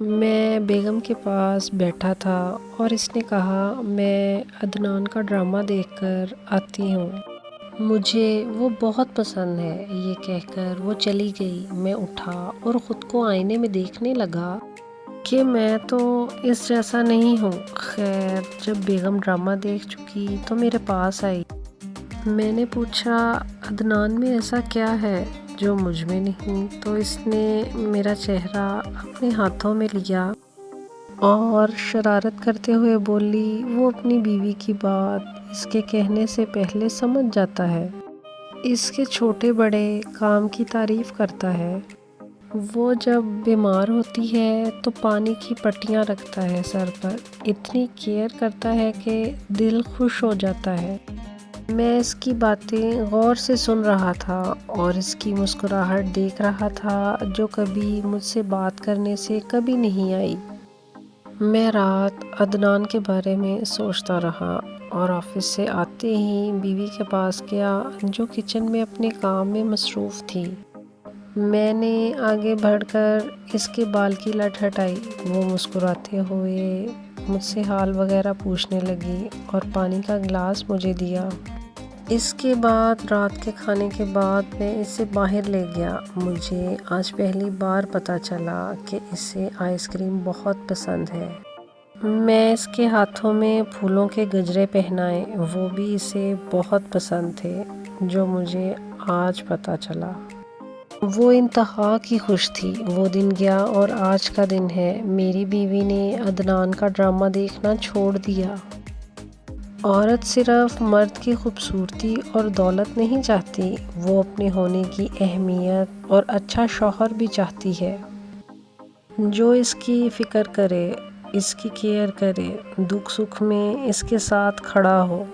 میں بیگم کے پاس بیٹھا تھا اور اس نے کہا میں عدنان کا ڈرامہ دیکھ کر آتی ہوں، مجھے وہ بہت پسند ہے۔ یہ کہہ کر وہ چلی گئی۔ میں اٹھا اور خود کو آئینے میں دیکھنے لگا کہ میں تو اس جیسا نہیں ہوں۔ خیر، جب بیگم ڈرامہ دیکھ چکی تو میرے پاس آئی۔ میں نے پوچھا عدنان میں ایسا کیا ہے جو مجھ میں نہیں؟ تو اس نے میرا چہرہ اپنے ہاتھوں میں لیا اور شرارت کرتے ہوئے بولی، وہ اپنی بیوی کی بات اس کے کہنے سے پہلے سمجھ جاتا ہے، اس کے چھوٹے بڑے کام کی تعریف کرتا ہے۔ وہ جب بیمار ہوتی ہے تو پانی کی پٹیاں رکھتا ہے سر پر، اتنی کیئر کرتا ہے کہ دل خوش ہو جاتا ہے۔ میں اس کی باتیں غور سے سن رہا تھا اور اس کی مسکراہٹ دیکھ رہا تھا جو کبھی مجھ سے بات کرنے سے کبھی نہیں آئی۔ میں رات عدنان کے بارے میں سوچتا رہا اور آفس سے آتے ہی بیوی کے پاس گیا جو کچن میں اپنے کام میں مصروف تھی۔ میں نے آگے بڑھ کر اس کے بال کی لٹ ہٹائی۔ وہ مسکراتے ہوئے مجھ سے حال وغیرہ پوچھنے لگی اور پانی کا گلاس مجھے دیا۔ اس کے بعد رات کے کھانے کے بعد میں اسے باہر لے گیا۔ مجھے آج پہلی بار پتہ چلا کہ اسے آئس کریم بہت پسند ہے۔ میں اس کے ہاتھوں میں پھولوں کے گجرے پہنائے، وہ بھی اسے بہت پسند تھے، جو مجھے آج پتہ چلا۔ وہ انتہا کی خوش تھی۔ وہ دن گیا اور آج کا دن ہے۔ میری بیوی نے عدنان کا ڈرامہ دیکھنا چھوڑ دیا۔ عورت صرف مرد کی خوبصورتی اور دولت نہیں چاہتی، وہ اپنے ہونے کی اہمیت اور اچھا شوہر بھی چاہتی ہے، جو اس کی فکر کرے، اس کی کیئر کرے، دکھ سکھ میں اس کے ساتھ کھڑا ہو۔